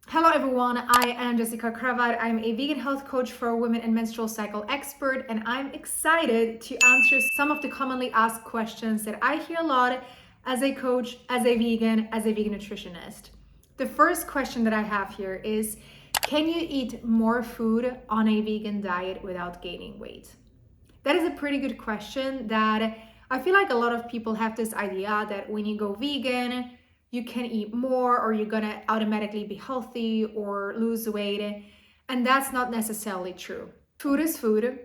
Hello everyone, I am Jessica Kravat. I'm a vegan health coach for women and menstrual cycle expert, and I'm excited to answer some of the commonly asked questions that I hear a lot as a coach, as a vegan nutritionist. The first question that I have here is, can you eat more food on a vegan diet without gaining weight? That is a pretty good question that I feel like a lot of people have this idea that when you go vegan, you can eat more or you're gonna automatically be healthy or lose weight. And that's not necessarily true. Food is food,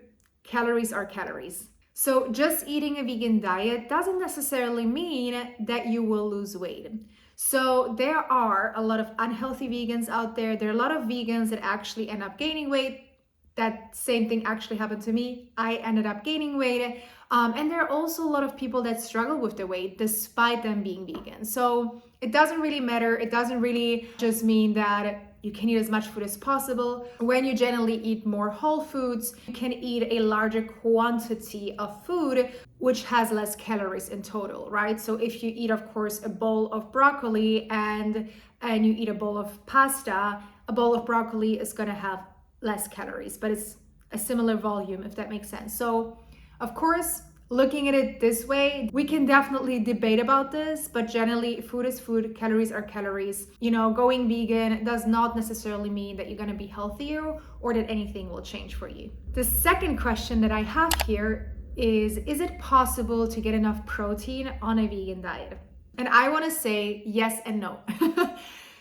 calories are calories. So just eating a vegan diet doesn't necessarily mean that you will lose weight. So there are a lot of unhealthy vegans out there. There are a lot of vegans that actually end up gaining weight. That same thing actually happened to me. I ended up gaining weight. And there are also a lot of people that struggle with the weight despite them being vegan. So it doesn't really matter. It doesn't really just mean that you can eat as much food as possible. When you generally eat more whole foods, you can eat a larger quantity of food, which has less calories in total, right? So if you eat, of course, a bowl of broccoli and you eat a bowl of pasta, a bowl of broccoli is gonna have less calories, but it's a similar volume, if that makes sense. So of course, looking at it this way, we can definitely debate about this, but generally food is food, calories are calories. Going vegan does not necessarily mean that you're going to be healthier or that anything will change for you. The second question that I have here is it possible to get enough protein on a vegan diet? And I want to say yes and no.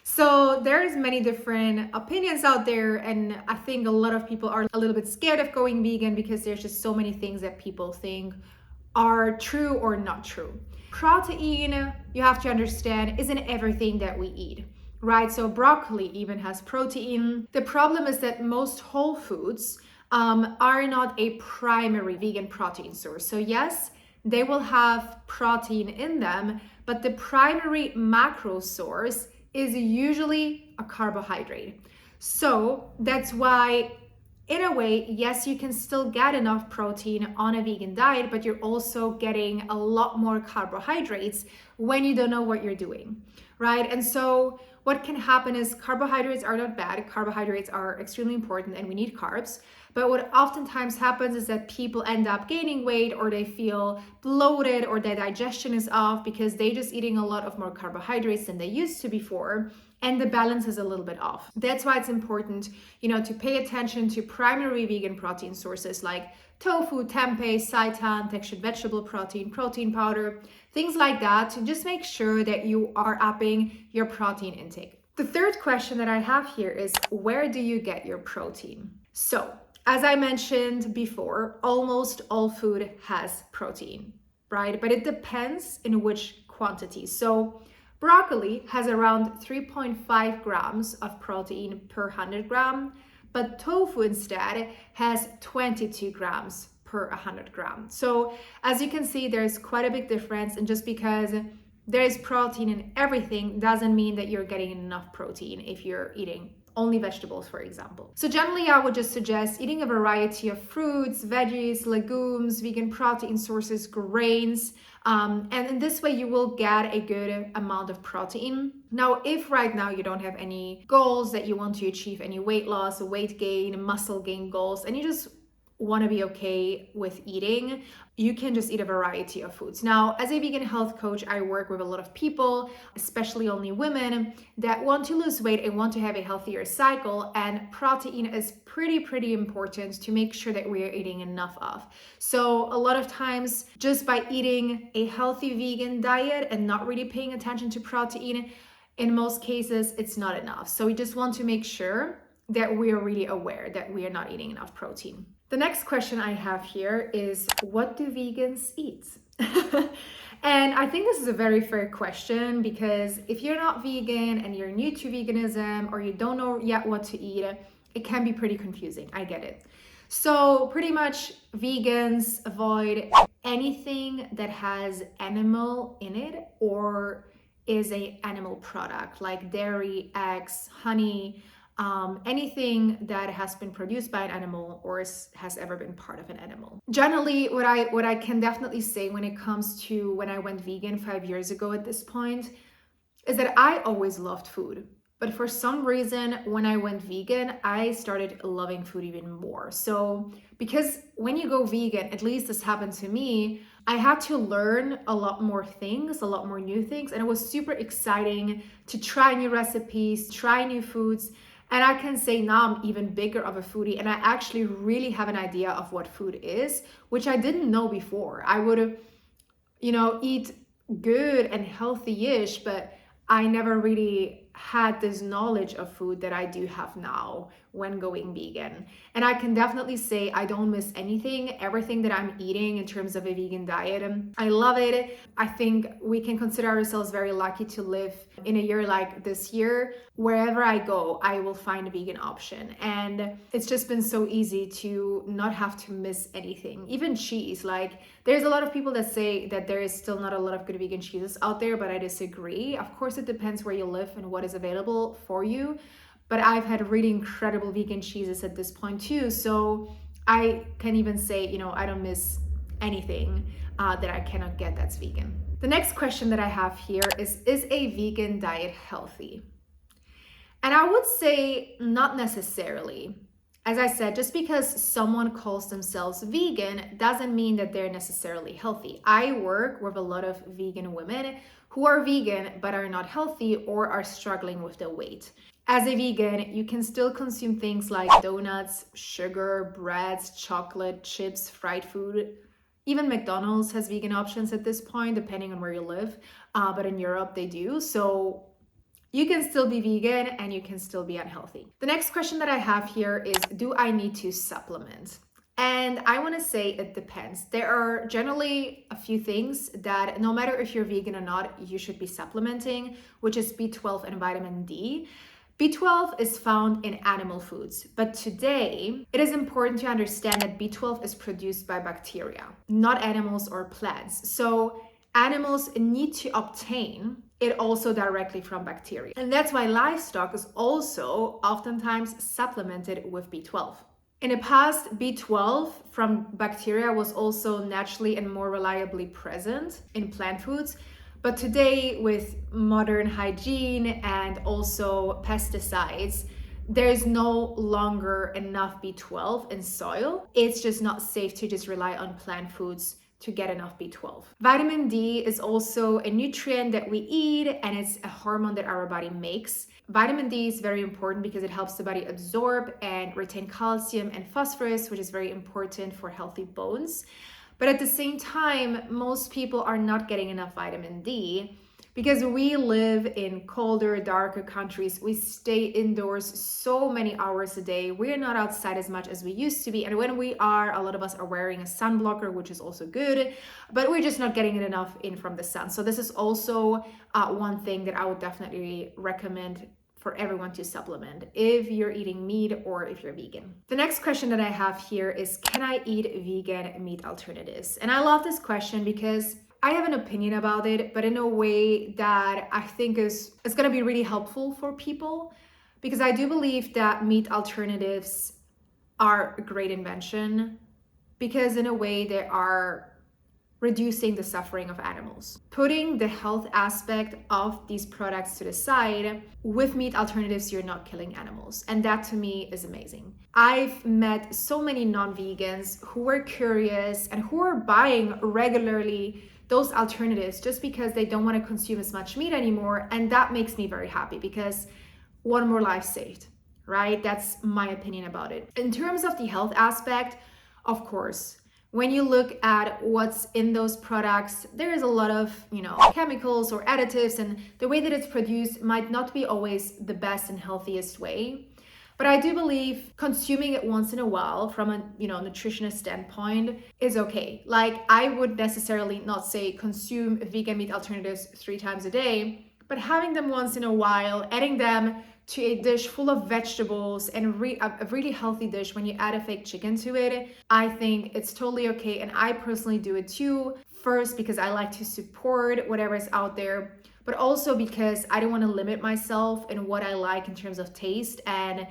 So there's many different opinions out there, and I think a lot of people are a little bit scared of going vegan because there's just so many things that people think are true or not true. Protein, you have to understand, isn't everything that we eat, right? So broccoli even has protein. The problem is that most whole foods are not a primary vegan protein source. So yes, they will have protein in them, but the primary macro source is usually a carbohydrate. So that's why, in a way, yes, you can still get enough protein on a vegan diet, but you're also getting a lot more carbohydrates when you don't know what you're doing, right? And so what can happen is carbohydrates are not bad. Carbohydrates are extremely important and we need carbs. But what oftentimes happens is that people end up gaining weight or they feel bloated or their digestion is off because they're just eating a lot of more carbohydrates than they used to before. And the balance is a little bit off. That's why it's important, to pay attention to primary vegan protein sources like tofu, tempeh, seitan, textured vegetable protein, protein powder, things like that, to just make sure that you are upping your protein intake. The third question that I have here is, where do you get your protein? So, as I mentioned before, almost all food has protein, right? But it depends in which quantity. So broccoli has around 3.5 grams of protein per 100 gram, but tofu instead has 22 grams per 100 grams. So as you can see, there's quite a big difference, and just because there is protein in everything doesn't mean that you're getting enough protein if you're eating only vegetables, for example. So generally, I would just suggest eating a variety of fruits, veggies, legumes, vegan protein sources, grains, and in this way you will get a good amount of protein. Now, if right now you don't have any goals that you want to achieve, any weight loss, weight gain, muscle gain goals, and you just want to be okay with eating, you can just eat a variety of foods. Now, as a vegan health coach, I work with a lot of people, especially only women, that want to lose weight and want to have a healthier cycle, and protein is pretty important to make sure that we are eating enough of. So a lot of times, just by eating a healthy vegan diet and not really paying attention to protein, in most cases, it's not enough. So we just want to make sure that we are really aware that we are not eating enough protein. The next question I have here is, what do vegans eat? And I think this is a very fair question, because if you're not vegan and you're new to veganism or you don't know yet what to eat, it can be pretty confusing. I get it. So pretty much vegans avoid anything that has animal in it or is an animal product like dairy, eggs, honey, anything that has been produced by an animal or has ever been part of an animal. Generally, what I can definitely say when it comes to when I went vegan 5 years ago at this point is that I always loved food. But for some reason, when I went vegan, I started loving food even more. So, because when you go vegan, at least this happened to me, I had to learn a lot more things, a lot more new things. And it was super exciting to try new recipes, try new foods. And I can say now I'm even bigger of a foodie and I actually really have an idea of what food is, which I didn't know before. I would, eat good and healthy-ish, but I never really had this knowledge of food that I do have now when going vegan. And I can definitely say I don't miss anything. Everything that I'm eating in terms of a vegan diet, I love it. I think we can consider ourselves very lucky to live in a year like this year. Wherever I go, I will find a vegan option. And it's just been so easy to not have to miss anything. Even cheese, like there's a lot of people that say that there is still not a lot of good vegan cheeses out there, but I disagree. Of course, it depends where you live and what is available for you. But I've had really incredible vegan cheeses at this point too. So I can even say, I don't miss anything that I cannot get that's vegan. The next question that I have here is a vegan diet healthy? And I would say not necessarily. As I said, just because someone calls themselves vegan doesn't mean that they're necessarily healthy. I work with a lot of vegan women who are vegan but are not healthy or are struggling with their weight. As a vegan, you can still consume things like donuts, sugar, breads, chocolate, chips, fried food. Even McDonald's has vegan options at this point, depending on where you live. But in Europe, they do. So you can still be vegan and you can still be unhealthy. The next question that I have here is, do I need to supplement? And I want to say it depends. There are generally a few things that no matter if you're vegan or not, you should be supplementing, which is B12 and vitamin D. B12 is found in animal foods, but today it is important to understand that B12 is produced by bacteria, not animals or plants. So animals need to obtain it also directly from bacteria. And that's why livestock is also oftentimes supplemented with B12. In the past, B12 from bacteria was also naturally and more reliably present in plant foods. But today, with modern hygiene and also pesticides, there's no longer enough B12 in soil. It's just not safe to just rely on plant foods to get enough B12. Vitamin D is also a nutrient that we eat and it's a hormone that our body makes. Vitamin D is very important because it helps the body absorb and retain calcium and phosphorus, which is very important for healthy bones. But at the same time, most people are not getting enough vitamin D because we live in colder, darker countries. We stay indoors so many hours a day. We're not outside as much as we used to be. And when we are, a lot of us are wearing a sun blocker, which is also good, but we're just not getting it enough in from the sun. So this is also one thing that I would definitely recommend for everyone to supplement if you're eating meat or if you're vegan. The next question that I have here is, can I eat vegan meat alternatives? And I love this question because I have an opinion about it, but in a way that I think is going to be really helpful for people, because I do believe that meat alternatives are a great invention because in a way they are reducing the suffering of animals. Putting the health aspect of these products to the side, with meat alternatives, you're not killing animals. And that to me is amazing. I've met so many non-vegans who were curious and who are buying regularly those alternatives just because they don't want to consume as much meat anymore. And that makes me very happy because one more life saved, right? That's my opinion about it. In terms of the health aspect, of course, when you look at what's in those products, there is a lot of, chemicals or additives, and the way that it's produced might not be always the best and healthiest way. But I do believe consuming it once in a while from a, nutritionist standpoint is okay. Like, I would necessarily not say consume vegan meat alternatives 3 times a day, but having them once in a while, adding them to a dish full of vegetables and a really healthy dish when you add a fake chicken to it, I think it's totally okay. And I personally do it too. First, because I like to support whatever is out there, but also because I don't want to limit myself in what I like in terms of taste. And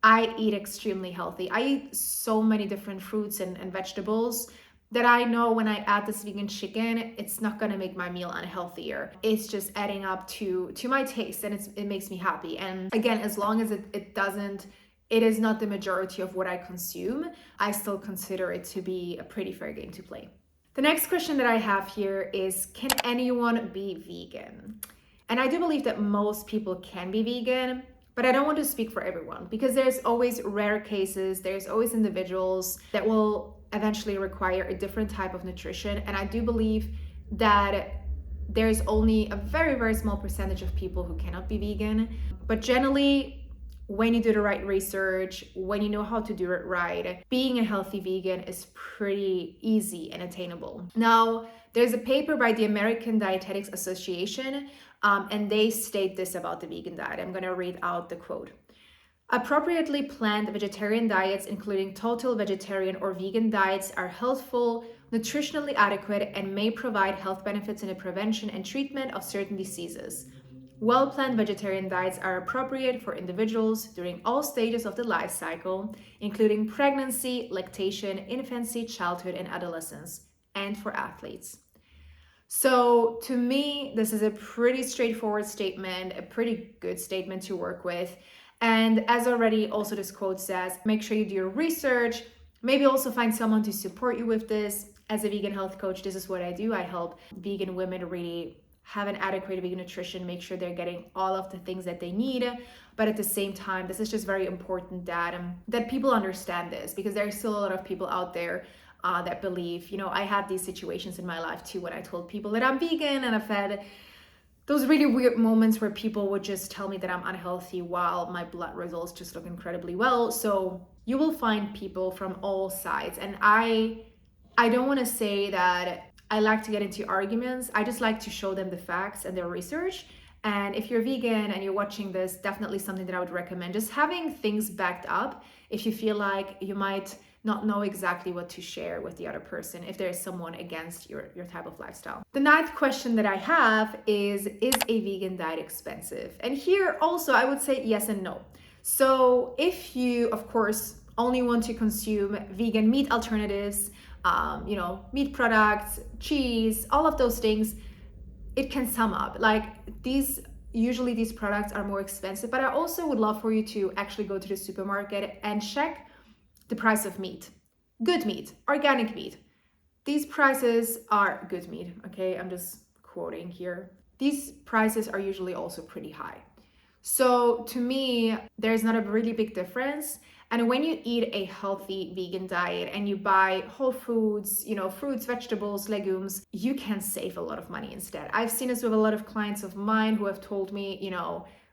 I eat extremely healthy. I eat so many different fruits and vegetables, that I know when I add this vegan chicken, it's not gonna make my meal unhealthier. It's just adding up to my taste, and it makes me happy. And again, as long as it is not the majority of what I consume, I still consider it to be a pretty fair game to play. The next question that I have here is, can anyone be vegan? And I do believe that most people can be vegan, but I don't want to speak for everyone, because there's always rare cases, there's always individuals that will eventually require a different type of nutrition. And I do believe that there's only a very, very small percentage of people who cannot be vegan. But generally, when you do the right research, when you know how to do it right, being a healthy vegan is pretty easy and attainable. Now, there's a paper by the American Dietetics Association, and they state this about the vegan diet. I'm gonna read out the quote. Appropriately planned vegetarian diets, including total vegetarian or vegan diets, are healthful, nutritionally adequate, and may provide health benefits in the prevention and treatment of certain diseases. Well-planned vegetarian diets are appropriate for individuals during all stages of the life cycle, including pregnancy, lactation, infancy, childhood, and adolescence, and for athletes. So to me, this is a pretty straightforward statement, a pretty good statement to work with. And as already also this quote says, make sure you do your research, maybe also find someone to support you with this. As a vegan health coach, this is what I do. I help vegan women really have an adequate vegan nutrition, make sure they're getting all of the things that they need. But at the same time, this is just very important that people understand this, because there are still a lot of people out there that believe, I had these situations in my life too when I told people that I'm vegan, and I've had those really weird moments where people would just tell me that I'm unhealthy while my blood results just look incredibly well. So you will find people from all sides. And I don't want to say that I like to get into arguments. I just like to show them the facts and their research. And if you're vegan and you're watching this, definitely something that I would recommend. Just having things backed up if you feel like you might not know exactly what to share with the other person, if there's someone against your type of lifestyle. The ninth question that I have is a vegan diet expensive? And here also I would say yes and no. So if you, of course, only want to consume vegan meat alternatives, meat products, cheese, all of those things, it can sum up. Like usually these products are more expensive, but I also would love for you to actually go to the supermarket and check the price of meat. Good meat, organic meat. These prices are good meat, okay? I'm just quoting here. These prices are usually also pretty high. So to me, there's not a really big difference. And when you eat a healthy vegan diet and you buy whole foods, fruits, vegetables, legumes, you can save a lot of money instead. I've seen this with a lot of clients of mine who have told me,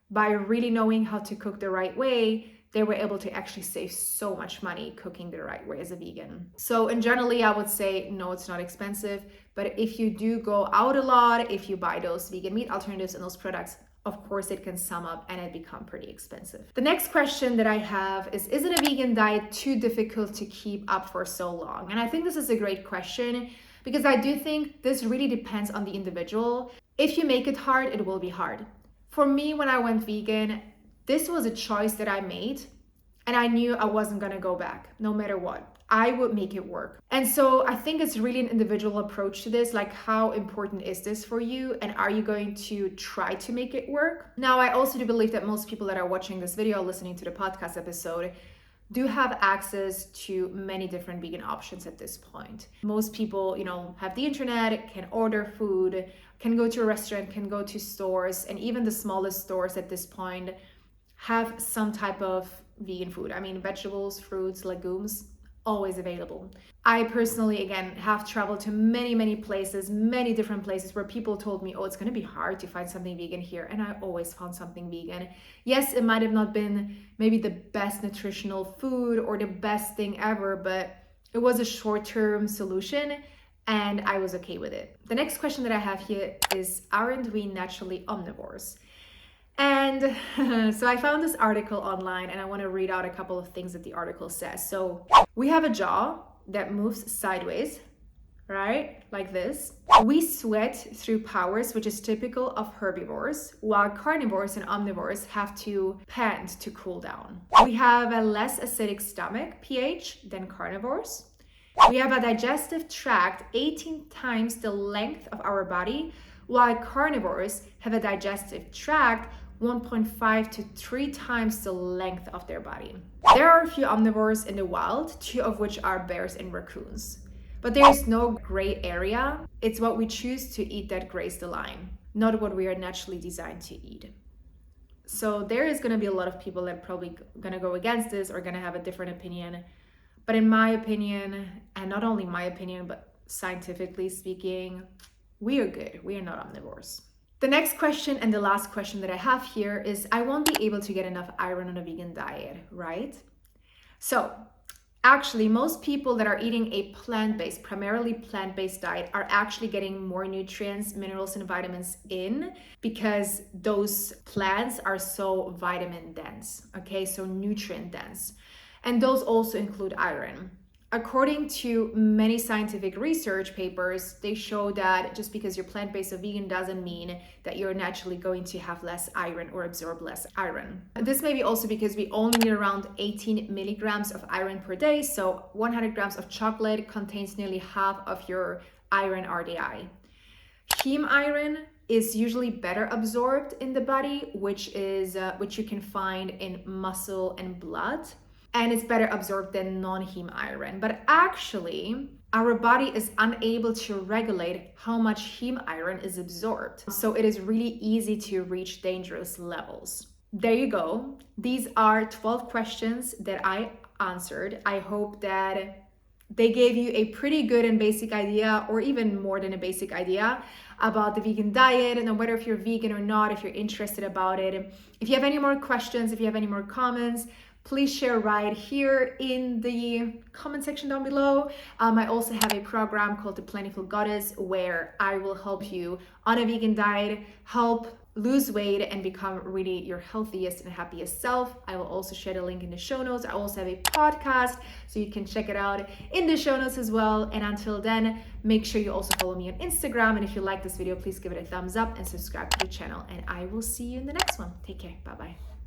by really knowing how to cook the right way, they were able to actually save so much money cooking the right way as a vegan. So in generally, I would say, no, it's not expensive. But if you do go out a lot, if you buy those vegan meat alternatives and those products, of course it can sum up and it become pretty expensive. The next question that I have is it a vegan diet too difficult to keep up for so long? And I think this is a great question, because I do think this really depends on the individual. If you make it hard, it will be hard. For me, when I went vegan, this was a choice that I made, and I knew I wasn't gonna go back no matter what. I would make it work. And so I think it's really an individual approach to this, like how important is this for you, and are you going to try to make it work? Now, I also do believe that most people that are watching this video, listening to the podcast episode, do have access to many different vegan options at this point. Most people, have the internet, can order food, can go to a restaurant, can go to stores, and even the smallest stores at this point have some type of vegan food. I mean, vegetables, fruits, legumes, always available. I personally, again, have traveled to many places, many different places where people told me, oh, it's gonna be hard to find something vegan here. And I always found something vegan. Yes, it might have not been maybe the best nutritional food or the best thing ever, but it was a short-term solution and I was okay with it. The next question that I have here is, aren't we naturally omnivores? And so I found this article online and I want to read out a couple of things that the article says. So we have a jaw that moves sideways, right? Like this. We sweat through powers, which is typical of herbivores, while carnivores and omnivores have to pant to cool down. We have a less acidic stomach pH than carnivores. We have a digestive tract 18 times the length of our body, while carnivores have a digestive tract 1.5 to 3 times the length of their body. There are a few omnivores in the wild, 2 of which are bears and raccoons. But there is no gray area. It's what we choose to eat that grays the line, not what we are naturally designed to eat. So there is going to be a lot of people that are probably going to go against this or going to have a different opinion. But in my opinion, and not only my opinion, but scientifically speaking, we are good. We are not omnivores. The next question and the last question that I have here is, I won't be able to get enough iron on a vegan diet, right? So actually, most people that are eating a plant-based, primarily plant-based diet are actually getting more nutrients, minerals, and vitamins in because those plants are so vitamin dense, okay? So nutrient dense. And those also include iron. According to many scientific research papers, they show that just because you're plant-based or vegan doesn't mean that you're naturally going to have less iron or absorb less iron. This may be also because we only need around 18 milligrams of iron per day, so 100 grams of chocolate contains nearly half of your iron RDI. Heme iron is usually better absorbed in the body, which you can find in muscle and blood. And it's better absorbed than non-heme iron. But actually, our body is unable to regulate how much heme iron is absorbed. So it is really easy to reach dangerous levels. There you go. These are 12 questions that I answered. I hope that they gave you a pretty good and basic idea, or even more than a basic idea, about the vegan diet, and whether if you're vegan or not, if you're interested about it. If you have any more questions, if you have any more comments, please share right here in the comment section down below. I also have a program called The Plentiful Goddess where I will help you on a vegan diet, help lose weight and become really your healthiest and happiest self. I will also share the link in the show notes. I also have a podcast, so you can check it out in the show notes as well. And until then, make sure you also follow me on Instagram. And if you like this video, please give it a thumbs up and subscribe to the channel. And I will see you in the next one. Take care. Bye-bye.